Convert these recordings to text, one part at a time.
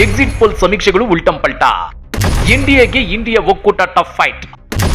Exit poll ಸಮೀಕ್ಷೆಗಳು ಉಲ್ಟಂಪಲ್ಟ. ಎನ್ಡಿಎಗೆ India ಒಕ್ಕೂಟ tough fight.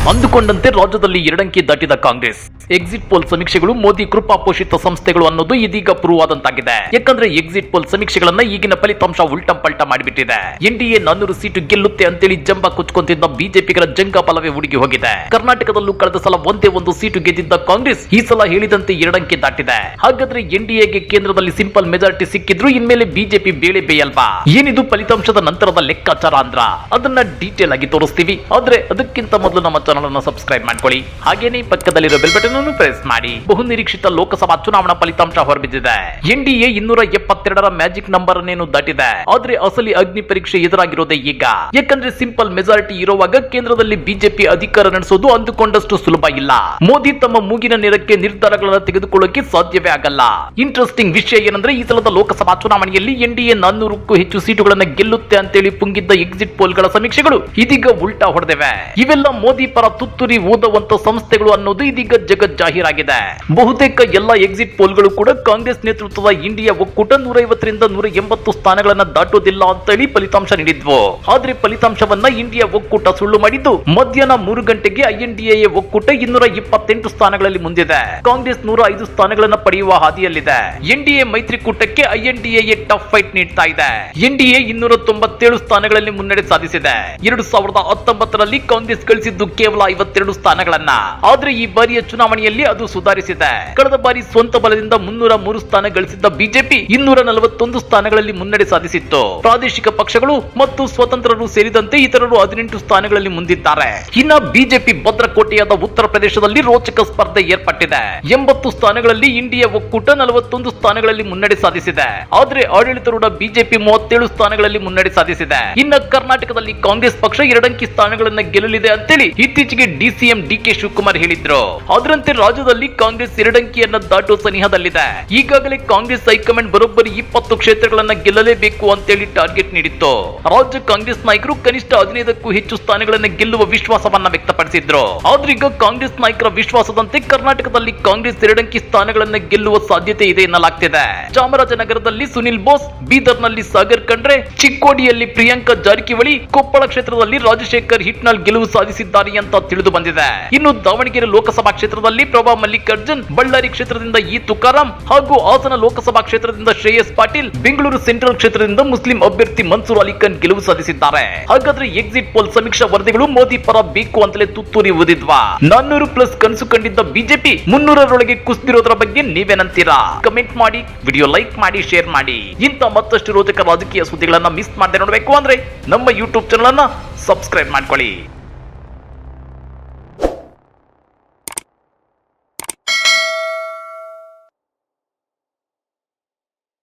ಅಂದುಕೊಂಡಂತೆ ರಾಜ್ಯದಲ್ಲಿ 2 ಅಂಕಿ ದಾಟಿದ ಕಾಂಗ್ರೆಸ್. ಎಕ್ಸಿಟ್ ಪೋಲ್ ಸಮೀಕ್ಷೆಗಳು ಮೋದಿ ಕೃಪಾ ಪೋಷಿತ ಸಂಸ್ಥೆಗಳು ಅನ್ನೋದು ಇದೀಗ ಪ್ರೂವ್ ಆದಂತಾಗಿದೆ. ಯಾಕಂದ್ರೆ ಎಕ್ಸಿಟ್ ಪೋಲ್ ಸಮೀಕ್ಷೆಗಳನ್ನ ಈಗಿನ ಫಲಿತಾಂಶ ಉಲ್ಟಂಪಲ್ಟ ಮಾಡಿಬಿಟ್ಟಿದೆ. ಎನ್ಡಿಎ 400 ಸೀಟು ಗೆಲ್ಲುತ್ತೆ ಅಂತೇಳಿ ಜಂಬ ಕುಚ್ಕೊಂತಿದ್ದ ಬಿಜೆಪಿಗರ ಜಂಗಬಲವೇ ಹುಡುಗಿ ಹೋಗಿದೆ. ಕರ್ನಾಟಕದಲ್ಲೂ ಕಳೆದ ಸಲ ಒಂದೇ ಒಂದು ಸೀಟು ಗೆದ್ದಿದ್ದ ಕಾಂಗ್ರೆಸ್ ಈ ಸಲ ಹೇಳಿದಂತೆ 2 ಅಂಕಿ ದಾಟಿದೆ. ಹಾಗಾದ್ರೆ ಎನ್ಡಿಎಗೆ ಕೇಂದ್ರದಲ್ಲಿ ಸಿಂಪಲ್ ಮೆಜಾರಿಟಿ ಸಿಕ್ಕಿದ್ರು ಇನ್ಮೇಲೆ ಬಿಜೆಪಿ ಬೇಳೆ ಬೇಯಲ್ವಾ? ಏನಿದು ಫಲಿತಾಂಶದ ನಂತರದ ಲೆಕ್ಕಾಚಾರ ಅಂದ್ರ ಅದನ್ನ ಡೀಟೇಲ್ ಆಗಿ ತೋರಿಸ್ತೀವಿ. ಆದ್ರೆ ಅದಕ್ಕಿಂತ ಮೊದಲು ನಮ್ಮ ಚಾನಲ್ ಅನ್ನು ಸಬ್ಸ್ಕ್ರೈಬ್ ಮಾಡ್ಕೊಳ್ಳಿ. ಹಾಗೇನೇ ಪಕ್ಕದಲ್ಲಿರೋ ಬೆಲ್ ಬಟನ್ ಅನ್ನು ಪ್ರೆಸ್ ಮಾಡಿ. ಬಹು ನಿರೀಕ್ಷಿತ ಲೋಕಸಭಾ ಚುನಾವಣಾ ಫಲಿತಾಂಶ ಹೊರಬಿದ್ದಿದೆ. ಎನ್ಡಿಎ 272ರ ಮ್ಯಾಜಿಕ್ ನಂಬರ್ ಅನ್ನೇನು ದಾಟಿದೆ. ಆದ್ರೆ ಅಸಲಿ ಅಗ್ನಿ ಪರೀಕ್ಷೆ ಎದುರಾಗಿರೋದೇ ಈಗ. ಯಾಕಂದ್ರೆ ಸಿಂಪಲ್ ಮೆಜಾರಿಟಿ ಇರುವಾಗ ಕೇಂದ್ರದಲ್ಲಿ ಬಿಜೆಪಿ ಅಧಿಕಾರ ನಡೆಸೋದು ಅಂದುಕೊಂಡಷ್ಟು ಸುಲಭ ಇಲ್ಲ. ಮೋದಿ ತಮ್ಮ ಮೂಗಿನ ನೇರಕ್ಕೆ ನಿರ್ಧಾರಗಳನ್ನು ತೆಗೆದುಕೊಳ್ಳೋಕೆ ಸಾಧ್ಯವೇ ಆಗಲ್ಲ. ಇಂಟ್ರೆಸ್ಟಿಂಗ್ ವಿಷಯ ಏನಂದ್ರೆ ಈ ಸಲದ ಲೋಕಸಭಾ ಚುನಾವಣೆಯಲ್ಲಿ ಎನ್ಡಿಎ 400ಕ್ಕೂ ಹೆಚ್ಚು ಸೀಟುಗಳನ್ನ ಗೆಲ್ಲುತ್ತೆ ಅಂತೇಳಿ ಪುಂಗಿದ್ದ ಎಕ್ಸಿಟ್ ಪೋಲ್ಗಳ ಸಮೀಕ್ಷೆಗಳು ಇದೀಗ ಉಲ್ಟಾ ಹೊಡೆದಿವೆ. ಇವೆಲ್ಲ ಮೋದಿ ಪರ ತುತ್ತೂರಿ ಊದುವಂತ ಸಂಸ್ಥೆಗಳು ಅನ್ನೋದು ಇದೀಗ ಜಗತ್ ಜಾಹೀರಾಗಿದೆ. ಬಹುತೇಕ ಎಲ್ಲ ಎಕ್ಸಿಟ್ ಪೋಲ್ಗಳು ಕೂಡ ಕಾಂಗ್ರೆಸ್ ನೇತೃತ್ವದ ಇಂಡಿಯಾ ಒಕ್ಕೂಟ 150ರಿಂದ 180 ಸ್ಥಾನಗಳನ್ನ ದಾಟೋದಿಲ್ಲ ಅಂತೇಳಿ ಫಲಿತಾಂಶ ನೀಡಿದ್ವು. ಆದ್ರೆ ಫಲಿತಾಂಶವನ್ನ ಇಂಡಿಯಾ ಒಕ್ಕೂಟ ಸುಳ್ಳು ಮಾಡಿದ್ದು ಮಧ್ಯಾಹ್ನ 3 ಗಂಟೆಗೆ ಐಎನ್ಡಿಎ ಒಕ್ಕೂಟ 228 ಸ್ಥಾನಗಳಲ್ಲಿ ಮುಂದಿದೆ. ಕಾಂಗ್ರೆಸ್ 105 ಸ್ಥಾನಗಳನ್ನ ಪಡೆಯುವ ಹಾದಿಯಲ್ಲಿದೆ. ಎನ್ಡಿಎ ಮೈತ್ರಿಕೂಟಕ್ಕೆ ಐಎನ್ಡಿಎ ಟಫ್ ಫೈಟ್ ನೀಡ್ತಾ ಇದೆ. ಎನ್ಡಿಎ 297 ಸ್ಥಾನಗಳಲ್ಲಿ ಮುನ್ನಡೆ ಸಾಧಿಸಿದೆ. 2019ರಲ್ಲಿ ಕಾಂಗ್ರೆಸ್ ಗಳಿಸಿದ್ದು ಕೇವಲ 52 ಸ್ಥಾನಗಳನ್ನ. ಆದ್ರೆ ಈ ಬಾರಿಯ ಚುನಾವಣೆಯಲ್ಲಿ ಅದು ಸುಧಾರಿಸಿದೆ. ಕಳೆದ ಬಾರಿ ಸ್ವಂತ ಬಲದಿಂದ 303 ಸ್ಥಾನ ಗಳಿಸಿದ್ದ ಬಿಜೆಪಿ 241 ಸ್ಥಾನಗಳಲ್ಲಿ ಮುನ್ನಡೆ ಸಾಧಿಸಿತ್ತು. ಪ್ರಾದೇಶಿಕ ಪಕ್ಷಗಳು ಮತ್ತು ಸ್ವತಂತ್ರರು ಸೇರಿದಂತೆ ಇತರರು 18 ಸ್ಥಾನಗಳಲ್ಲಿ ಮುಂದಿದ್ದಾರೆ. ಇನ್ನ ಬಿಜೆಪಿ ಭದ್ರಕೋಟೆಯಾದ ಉತ್ತರ ಪ್ರದೇಶದಲ್ಲಿ ರೋಚಕ ಸ್ಪರ್ಧೆ ಏರ್ಪಟ್ಟಿದೆ. 80 ಸ್ಥಾನಗಳಲ್ಲಿ ಇಂಡಿಯಾ ಒಕ್ಕೂಟ 41 ಸ್ಥಾನಗಳಲ್ಲಿ ಮುನ್ನಡೆ ಸಾಧಿಸಿದೆ. ಆದ್ರೆ ಆಡಳಿತಾರೂಢ ಬಿಜೆಪಿ 37 ಸ್ಥಾನಗಳಲ್ಲಿ ಮುನ್ನಡೆ ಸಾಧಿಸಿದೆ. ಇನ್ನ ಕರ್ನಾಟಕದಲ್ಲಿ ಕಾಂಗ್ರೆಸ್ ಪಕ್ಷ 2 ಅಂಕಿ ಸ್ಥಾನಗಳನ್ನ ಗೆಲ್ಲಲಿದೆ ಅಂತೇಳಿ ಇತ್ತೀಚೆಗೆ ಡಿಸಿಎಂ ಡಿಕೆ ಶಿವಕುಮಾರ್ ಹೇಳಿದ್ರು. ಅದರಂತೆ ರಾಜ್ಯದಲ್ಲಿ ಕಾಂಗ್ರೆಸ್ 2 ಅಂಕಿಯನ್ನ ದಾಟುವ ಸನಿಹದಲ್ಲಿದೆ. ಈಗಾಗಲೇ ಕಾಂಗ್ರೆಸ್ ಹೈಕಮಾಂಡ್ ಬರೋಬ್ಬರಿ 20 ಕ್ಷೇತ್ರಗಳನ್ನ ಗೆಲ್ಲಲೇಬೇಕು ಅಂತೇಳಿ ಟಾರ್ಗೆಟ್ ನೀಡಿತ್ತು. ರಾಜ್ಯ ಕಾಂಗ್ರೆಸ್ ನಾಯಕರು ಕನಿಷ್ಠ 15ಕ್ಕೂ ಹೆಚ್ಚು ಸ್ಥಾನಗಳನ್ನ ಗೆಲ್ಲುವ ವಿಶ್ವಾಸವನ್ನ ವ್ಯಕ್ತಪಡಿಸಿದ್ರು. ಆದ್ರೆ ಈಗ ಕಾಂಗ್ರೆಸ್ ನಾಯಕರ ವಿಶ್ವಾಸದಂತೆ ಕರ್ನಾಟಕದಲ್ಲಿ ಕಾಂಗ್ರೆಸ್ 2 ಅಂಕಿ ಸ್ಥಾನಗಳನ್ನ ಗೆಲ್ಲುವ ಸಾಧ್ಯತೆ ಇದೆ ಎನ್ನಲಾಗ್ತಿದೆ. ಚಾಮರಾಜನಗರದಲ್ಲಿ ಸುನಿಲ್ ಬೋಸ್, ಬೀದರ್ನಲ್ಲಿ ಸಾಗರ್ ಖಂಡ್ರೆ, ಚಿಕ್ಕೋಡಿಯಲ್ಲಿ ಪ್ರಿಯಾಂಕಾ ಜಾರಕಿಹೊಳಿ, ಕೊಪ್ಪಳ ಕ್ಷೇತ್ರದಲ್ಲಿ ರಾಜಶೇಖರ್ ಹಿಟ್ನಾಳ್ ಗೆಲುವು ಸಾಧಿಸಿದ್ದಾರೆ ಅಂತ ತಿಳಿದು ಬಂದಿದೆ. ಇನ್ನು ದಾವಣಗೆರೆ ಲೋಕಸಭಾ ಕ್ಷೇತ್ರದಲ್ಲಿ ಪ್ರಭಾ ಮಲ್ಲಿಕಾರ್ಜುನ್, ಬಳ್ಳಾರಿ ಕ್ಷೇತ್ರದಿಂದ ಇ ತುಕಾರಾಂ ಹಾಗೂ ಹಾಸನ ಲೋಕಸಭಾ ಕ್ಷೇತ್ರದಿಂದ ಶ್ರೇಯಸ್ ಪಾಟೀಲ್, ಬೆಂಗಳೂರು ಸೆಂಟ್ರಲ್ ಕ್ಷೇತ್ರದಿಂದ ಮುಸ್ಲಿಂ ಅಭ್ಯರ್ಥಿ ಮನ್ಸೂರ್ ಅಲಿ ಖಾನ್ ಗೆಲುವು ಸಾಧಿಸಿದ್ದಾರೆ. ಹಾಗಾದ್ರೆ ಎಕ್ಸಿಟ್ ಪೋಲ್ ಸಮೀಕ್ಷಾ ವರದಿಗಳು ಮೋದಿ ಪರ ಬೇಕು ಅಂತಲೇ ತುತ್ತೂರಿ ಊದಿದ್ವಾ? 400+ ಕನಸು ಕಂಡಿದ್ದ ಬಿಜೆಪಿ 300ರೊಳಗೆ ಕುಸಿದಿರೋದ್ರ ಬಗ್ಗೆ ನೀವೇನಂತೀರಾ? ಕಮೆಂಟ್ ಮಾಡಿ, ವಿಡಿಯೋ ಲೈಕ್ ಮಾಡಿ, ಶೇರ್ ಮಾಡಿ. ಇಂಥ ಮತ್ತಷ್ಟು ರೋಚಕ ರಾಜಕೀಯ ಸುದ್ದಿಗಳನ್ನ ಮಿಸ್ ಮಾಡದೆ ನೋಡಬೇಕು ಅಂದ್ರೆ ನಮ್ಮ ಯೂಟ್ಯೂಬ್ ಚಾನಲ್ ಅನ್ನ ಸಬ್ಸ್ಕ್ರೈಬ್ ಮಾಡ್ಕೊಳ್ಳಿ.